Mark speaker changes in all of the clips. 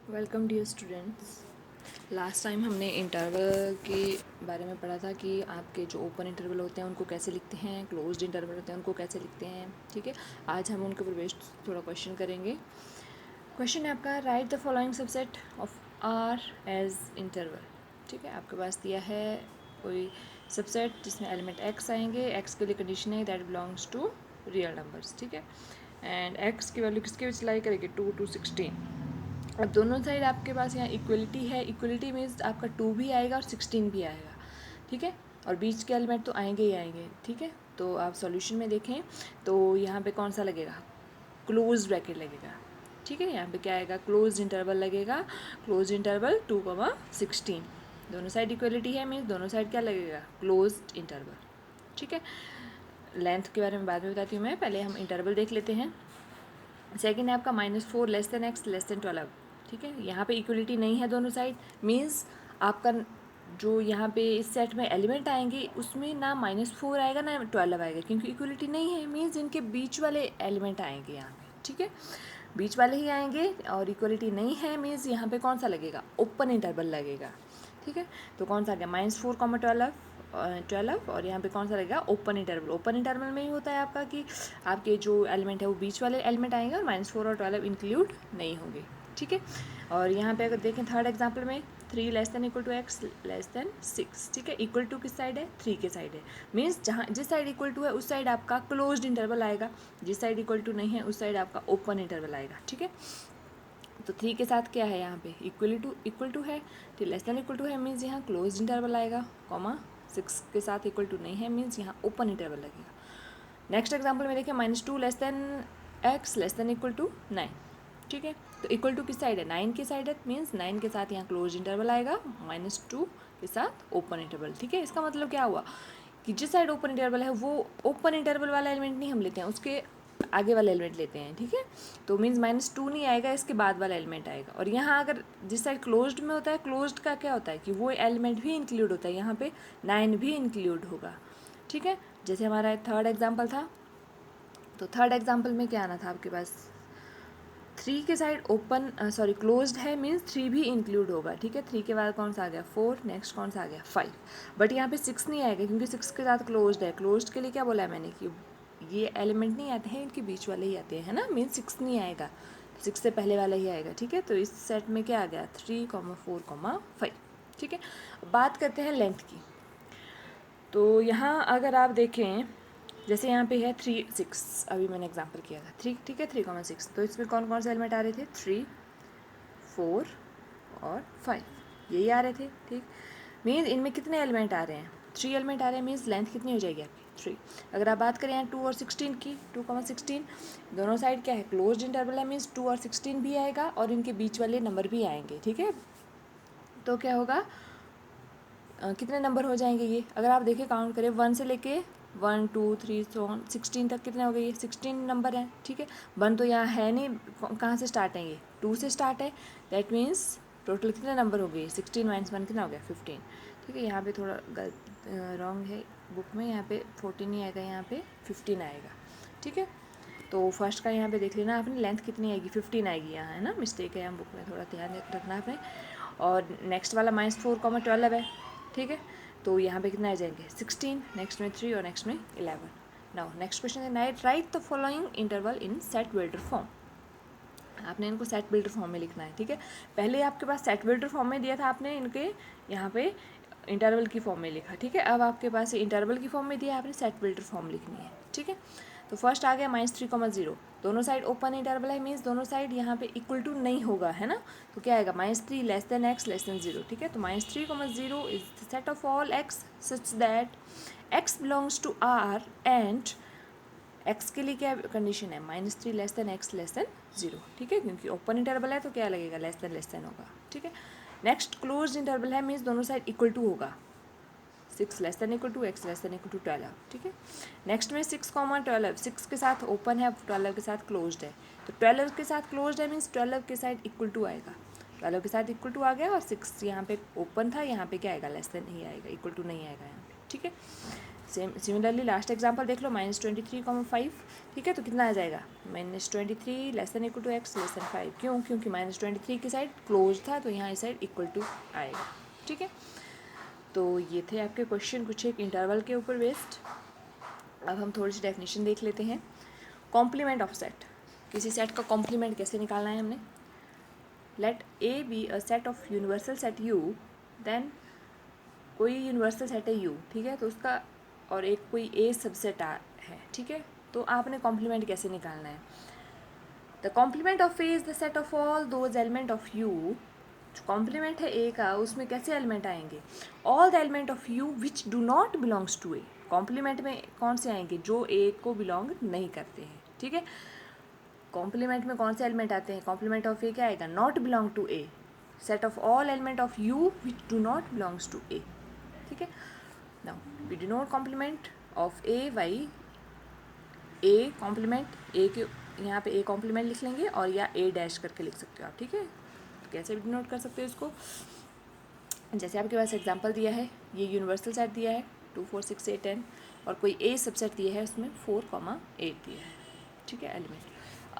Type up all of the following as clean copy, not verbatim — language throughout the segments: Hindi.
Speaker 1: Welcome dear students. Last time हमने इंटरवल के बारे में पढ़ा था कि आपके जो ओपन इंटरवल होते हैं उनको कैसे लिखते हैं, क्लोज्ड इंटरवल होते हैं उनको कैसे लिखते हैं। ठीक है, आज हम उनके ऊपर बेस्ड थोड़ा क्वेश्चन करेंगे। क्वेश्चन है आपका, write the following subset of R as interval. ठीक है, आपके पास दिया है कोई सबसेट जिसमें एलिमेंट एक्स आएंगे। एक्स के लिए कंडीशन है that belongs to real numbers. ठीक है, एंड एक्स की वैल्यू किसके बीच लाई करेगी, 2 to 16। अब दोनों साइड आपके पास यहाँ इक्वलिटी है। इक्वलिटी मीन्स आपका 2 भी आएगा और 16 भी आएगा। ठीक है, और बीच के एलिमेंट तो आएंगे ही आएंगे। ठीक है, तो आप सॉल्यूशन में देखें तो यहाँ पे कौन सा लगेगा, क्लोज ब्रैकेट लगेगा। ठीक है, यहाँ पे क्या आएगा, क्लोज इंटरवल लगेगा। Close interval 2, 16। दोनों साइड इक्वलिटी है मीन्स दोनों साइड क्या लगेगा, क्लोज इंटरवल। ठीक है, लेंथ के बारे में बाद में बताती हूँ मैं, पहले हम इंटरवल देख लेते हैं। सेकेंड है आपका -4 less than x less then 12। ठीक है, यहाँ पे इक्वलिटी नहीं है दोनों साइड मीन्स आपका जो यहाँ पे इस सेट में एलिमेंट आएंगे उसमें ना -4 आएगा ना 12 आएगा, क्योंकि इक्वलिटी नहीं है मीन्स इनके बीच वाले एलिमेंट आएंगे यहाँ पे। ठीक है, बीच वाले ही आएंगे और इक्वलिटी नहीं है मीन्स यहाँ पे कौन सा लगेगा, ओपन इंटरवल लगेगा। ठीक है, तो कौन सा आ गया, -4, 12 और यहाँ पे कौन सा लगेगा, ओपन इंटरवल। ओपन इंटरवल में ही होता है आपका कि आपके जो एलिमेंट है वो बीच वाले एलिमेंट आएंगे और -4 और 12 इंक्लूड नहीं होंगे। ठीक है, और यहाँ पे अगर देखें थर्ड एग्जाम्पल में 3 less than equal to x less than 6। ठीक है, इक्वल टू किस साइड है, 3 के साइड है मीन्स जहाँ जिस साइड इक्वल टू है उस साइड आपका क्लोज्ड इंटरवल आएगा, जिस साइड इक्वल टू नहीं है उस साइड आपका ओपन इंटरवल आएगा। ठीक है, तो 3 के साथ क्या है यहाँ पे, इक्वल टू है, 3 लेस देन इक्वल टू है मीन्स यहाँ क्लोज इंटरवल आएगा, कॉमा 6 के साथ इक्वल टू नहीं है मीन्स यहाँ ओपन इंटरवल लगेगा। नेक्स्ट एग्जाम्पल में देखिए -2 less than x less than equal to 9। ठीक है, तो इक्वल टू किस साइड है, 9 की साइड है मीन्स 9 के साथ यहाँ क्लोज इंटरवल आएगा, -2 के साथ ओपन इंटरवल। ठीक है, इसका मतलब क्या हुआ कि जिस साइड ओपन इंटरवल है वो ओपन इंटरवल वाला एलिमेंट नहीं हम लेते हैं, उसके आगे वाला एलिमेंट लेते हैं। ठीक है, तो मीन्स -2 नहीं आएगा, इसके बाद वाला एलिमेंट आएगा। और यहाँ अगर जिस साइड क्लोज्ड में होता है, क्लोज्ड का क्या होता है कि वो एलिमेंट भी इंक्लूड होता है, यहाँ पे 9 भी इंक्लूड होगा। ठीक है, जैसे हमारा थर्ड एग्जाम्पल था, तो थर्ड एग्जाम्पल में क्या आना था आपके पास, 3 के साइड ओपन क्लोज्ड है मीन्स 3 भी इंक्लूड होगा। ठीक है, 3 के बाद कौन सा आ गया, 4, नेक्स्ट कौन सा आ गया, 5। बट यहाँ पे 6 नहीं आएगा क्योंकि 6 के साथ क्लोज्ड है। क्लोज्ड के लिए क्या बोला है मैंने कि ये एलिमेंट नहीं आते हैं, इनके बीच वाले ही आते हैं, है ना, मीन्स 6 नहीं आएगा, 6 से पहले वाला ही आएगा। ठीक है, तो इस सेट में क्या आ गया, 3, 4, 5। ठीक है, बात करते हैं लेंथ की। तो यहाँ अगर आप देखें जैसे यहाँ पे है 3, 6, अभी मैंने एग्जांपल किया था 3। ठीक है, 3, 6, तो इसमें कौन कौन से एलिमेंट आ रहे थे, 3, 4 और 5, यही आ रहे थे। ठीक, मीन्स इनमें कितने एलिमेंट आ रहे हैं, 3 एलिमेंट आ रहे हैं मीन्स लेंथ कितनी हो जाएगी आपकी, 3। अगर आप बात करें यहाँ 2 और 16 की, 2, 16 दोनों साइड क्या है, क्लोज्ड इंटरवल है मीन्स 2 और 16 भी आएगा और इनके बीच वाले नंबर भी आएंगे। ठीक है, तो क्या होगा, कितने नंबर हो जाएंगे ये, अगर आप देखें काउंट करें 1 से लेके 1, 2, 3 16 तक कितने हो गए, ये 16 नंबर हैं। ठीक है, 1 तो यहाँ है नहीं, कहाँ से स्टार्ट है, ये 2 से स्टार्ट है, दैट मीन्स टोटल कितने नंबर हो गए, 16 - 1 कितना हो गया, 15। ठीक है, यहाँ पे थोड़ा गलत रॉन्ग है बुक में, यहाँ पे 14 नहीं आएगा, यहाँ पे 15 आएगा। ठीक है, तो फर्स्ट का यहाँ पे देख लेना आपने, लेंथ कितनी आएगी, 15 आएगी यहाँ, है ना, मिस्टेक है यहाँ बुक में, थोड़ा ध्यान रखना आपने। और नेक्स्ट वाला -4, 12 है। ठीक है, तो यहाँ पे कितना आ जाएंगे, 16, नेक्स्ट में 3 और नेक्स्ट में 11। नाउ नेक्स्ट क्वेश्चन है, right the following interval in set builder form. आपने इनको सेट बिल्डर फॉर्म में लिखना है। ठीक है, पहले आपके पास सेट बिल्डर फॉर्म में दिया था, आपने इनके यहाँ पे इंटरवल की फॉर्म में लिखा। ठीक है, अब आपके पास इंटरवल की फॉर्म में दिया, आपने सेट बिल्डर फॉर्म लिखनी है। ठीक है, तो फर्स्ट आ गया -3, 0, दोनों साइड ओपन इंटरवल है मीन्स दोनों साइड यहाँ पे इक्वल टू नहीं होगा, है ना, तो क्या आएगा, -3 less than x less than 0। ठीक है, तो -3, 0 is the set of all x such that x belongs to R and x के लिए क्या कंडीशन है, -3 less than x less than 0। ठीक है, क्योंकि ओपन इंटरवल है तो क्या लगेगा, लेस देन होगा। ठीक है, नेक्स्ट क्लोज इंटरवल है मीन्स दोनों साइड इक्वल टू होगा, 6 less than equal to x less than equal to 12। ठीक है, नेक्स्ट में 6, 12, 6 के साथ ओपन है, 12 के साथ क्लोज्ड है, तो 12 के साथ क्लोज्ड है मीन्स 12 के साथ इक्वल टू आएगा, 12 के साथ इक्वल टू आ गया, और 6 यहाँ पे ओपन था, यहाँ पे क्या आएगा, लेस देन ही आएगा, इक्वल टू नहीं आएगा यहाँ पे। ठीक है, सिमिलरली लास्ट एग्जांपल देख लो, -23, 5, ठीक है, तो कितना आ जाएगा -23 less than equal to x less than 5। क्यों? क्योंकि -23 की साइड क्लोज था, तो यहाँ इस साइड इक्वल टू आएगा, ठीक है। तो ये थे आपके क्वेश्चन कुछ एक इंटरवल के ऊपर बेस्ड। अब हम थोड़ी सी डेफिनेशन देख लेते हैं। कॉम्प्लीमेंट ऑफ सेट, किसी सेट का कॉम्प्लीमेंट कैसे निकालना है हमने। Let A B a set of universal set U, then कोई यूनिवर्सल सेट है यू, ठीक है, तो उसका और एक कोई ए सबसेट है, ठीक है, तो आपने कॉम्प्लीमेंट कैसे निकालना है। The complement of A is the set of all those element of U, जो कॉम्प्लीमेंट है ए का उसमें कैसे एलिमेंट आएंगे, all the element of U which do not belongs to A. Complement में कौन से आएंगे, जो ए को बिलोंग नहीं करते हैं, ठीक है। कॉम्प्लीमेंट में कौन से एलिमेंट आते हैं, कॉम्प्लीमेंट ऑफ ए क्या आएगा, not belong to A, set of all element of U which do not belongs to A, ठीक है। Now we denote complement of A by A complement, A के यहाँ पे ए कॉम्प्लीमेंट लिख लेंगे और या ए डैश करके लिख सकते हो आप, ठीक है। तो कैसे भी डिनोट कर सकते हो इसको, जैसे आपके पास एग्जांपल दिया है, ये यूनिवर्सल सेट दिया है 2 4 6 8 10 और कोई ए सबसेट दिया है उसमें 4,8 दिया है, ठीक है, एलिमेंट।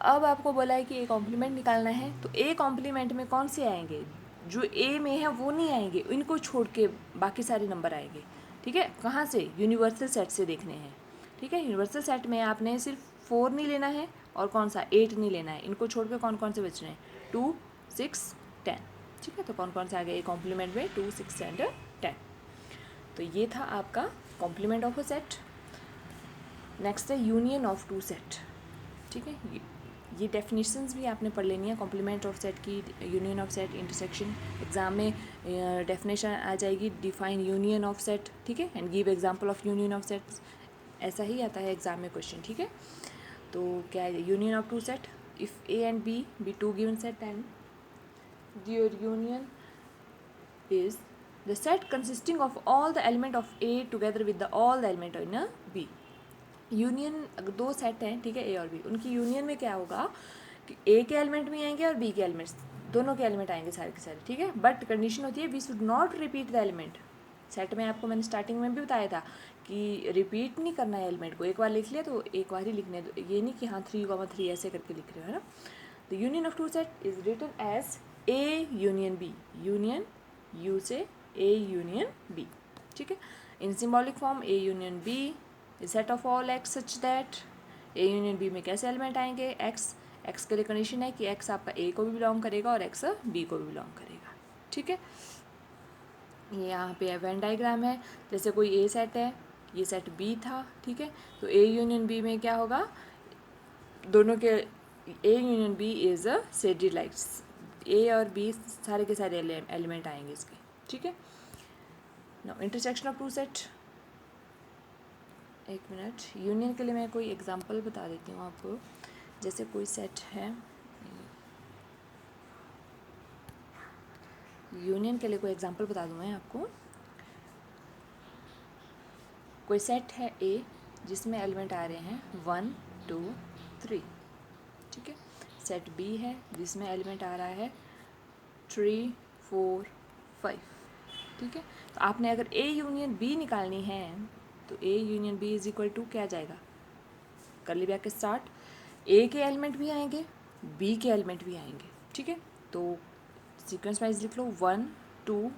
Speaker 1: अब आपको बोला है कि ए कॉम्प्लीमेंट निकालना है, तो ए कॉम्प्लीमेंट में कौन से आएंगे, जो ए में है वो नहीं आएंगे, इनको छोड़ के बाकी सारे नंबर आएंगे, ठीक है। कहाँ से, यूनिवर्सल सेट से देखने हैं, ठीक है। यूनिवर्सल सेट में आपने सिर्फ 4 नहीं लेना है और कौन सा 8 नहीं लेना है, इनको छोड़ के कौन कौन से बच रहे हैं 2 6 10, ठीक है। तो कौन कौन से आ गए कॉम्प्लीमेंट में 2 6 एंड 10। तो ये था आपका complement of a set. Next है यूनियन ऑफ टू सेट, ठीक है। ये डेफिनेशंस भी आपने पढ़ लेनी है कॉम्प्लीमेंट ऑफ सेट की, union of set, intersection. Exam में डेफिनेशन आ जाएगी, डिफाइन यूनियन ऑफ सेट, ठीक है, and give example of union of sets, ऐसा ही आता है एग्जाम में क्वेश्चन, ठीक है। तो क्या है union of two set, if A and B be two given set and your union is the set consisting of all the element of A together with the all the element in a B। Union अगर दो सेट हैं, ठीक है, ए और बी, उनकी यूनियन में क्या होगा कि ए के एलिमेंट भी आएंगे और बी के एलिमेंट्स, दोनों के एलिमेंट आएंगे सारे के सारे, ठीक है। बट कंडीशन होती है we should not repeat the element. Set में आपको मैंने स्टार्टिंग में भी बताया था कि रिपीट नहीं करना है एलिमेंट को, एक बार लिख लिया तो एक बार ही लिखने दो, ये नहीं कि हाँ 3,3 ऐसे करके लिख रहे हो, है ना। The union of two set is written as A union B, union U से ए यूनियन बी, ठीक है। In symbolic form A union B set of all x such that, A union B में कैसे एलिमेंट आएंगे, एक्स, एक्स के लिए कंडीशन है कि एक्स आपका ए को भी बिलोंग करेगा और एक्स बी को भी बिलोंग करेगा, ठीक है। ये यहाँ पे वेन डायग्राम है, जैसे कोई ए सेट है, ये सेट बी था, ठीक है, तो ए यूनियन बी में क्या होगा, दोनों के A union B is a set likes, A और बी सारे के सारे एलिमेंट आएंगे इसके, ठीक है। Now intersection of two set, एक मिनट, यूनियन के लिए मैं कोई एग्जांपल बता देती हूँ आपको। जैसे कोई सेट है, यूनियन के लिए कोई एग्जांपल बता दूँ मैं आपको। कोई सेट है ए जिसमें एलिमेंट आ रहे हैं 1 2 3, ठीक है। सेट बी है जिसमें एलिमेंट आ रहा है 3 4 5, ठीक है। तो आपने अगर ए यूनियन बी निकालनी है तो A union B is equal to क्या जाएगा, कर्ली ब्रैकेट स्टार्ट, ए के एलिमेंट भी आएंगे बी के एलिमेंट भी आएंगे, ठीक है। तो सीक्वेंस वाइज लिख लो 1 2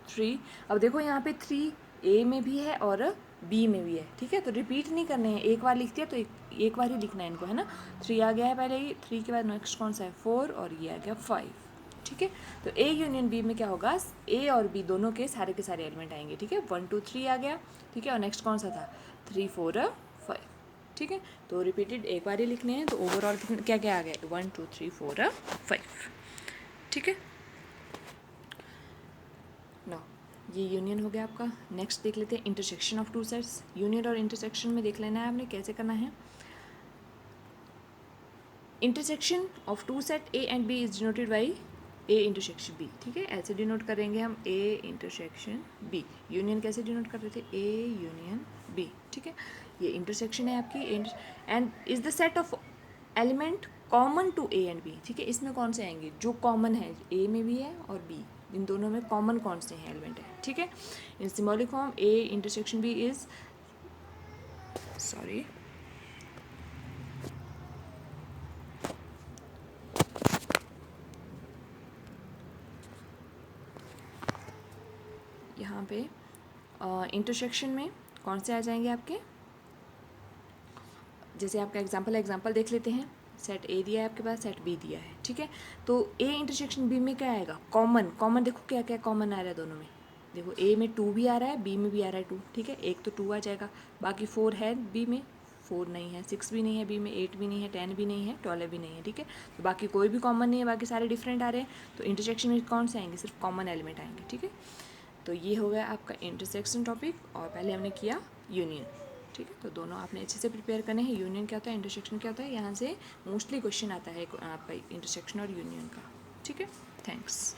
Speaker 1: 3। अब देखो यहाँ पे 3 ए में भी है और बी में भी है, ठीक है, तो रिपीट नहीं करने हैं, एक बार लिख दिया तो एक बार ही लिखना है इनको, है ना। 3 आ गया है पहले ही, 3 के बाद नेक्स्ट कौन सा है 4 और ये आ गया 5, ठीक है। तो ए यूनियन बी में क्या होगा, ए और बी दोनों के सारे एलिमेंट आएंगे, ठीक है। 1 2 3 आ गया, ठीक है, और नेक्स्ट कौन सा था 3 4 5, ठीक है। तो रिपीटेड एक बार ही लिखने हैं, तो ओवरऑल क्या क्या आ गया 1 2 3 4 5, ठीक है। नो ये यूनियन हो गया आपका। नेक्स्ट देख लेते हैं intersection of two sets. Union और इंटरसेक्शन में देख लेना है आपने कैसे करना है। Intersection of two set A and B is denoted by A intersection B, ठीक है, ऐसे डिनोट करेंगे हम ए इंटरसेक्शन बी। यूनियन कैसे डिनोट कर रहे थे, ए यूनियन बी, ठीक है। ये इंटरसेक्शन है आपकी, and is the set of element common to A and B, ठीक है। इसमें कौन से आएंगे जो कॉमन है, ए में भी है और बी, इन दोनों में कॉमन कौन से हैं एलिमेंट है, ठीक है। In symbolic form A intersection B is sorry, यहाँ पे इंटरसेक्शन में कौन से आ जाएंगे आपके, जैसे आपका एग्जांपल देख लेते हैं। सेट ए दिया है आपके पास, सेट बी दिया है, ठीक है। तो ए इंटरसेक्शन बी में क्या आएगा, कॉमन देखो क्या क्या कॉमन आ रहा है दोनों में। देखो ए में 2 भी आ रहा है, बी में भी आ रहा है 2, ठीक है। एक तो 2 आ जाएगा, बाकी 4 है बी में, 4 नहीं है, 6 भी नहीं है बी में, 8 भी नहीं है, 10 भी नहीं है, 12 भी नहीं है, ठीक है। तो बाकी कोई भी कॉमन नहीं है, बाकी सारे डिफरेंट आ रहे हैं। तो इंटरसेक्शन में कौन से आएंगे, सिर्फ कॉमन एलिमेंट आएंगे, ठीक है। तो ये हो गया आपका इंटरसेक्शन टॉपिक, और पहले हमने किया यूनियन, ठीक है। तो दोनों आपने अच्छे से प्रिपेयर करने हैं। यूनियन क्या होता है, इंटरसेक्शन क्या होता है, यहाँ से मोस्टली क्वेश्चन आता है आपका इंटरसेक्शन और यूनियन का, ठीक है। थैंक्स।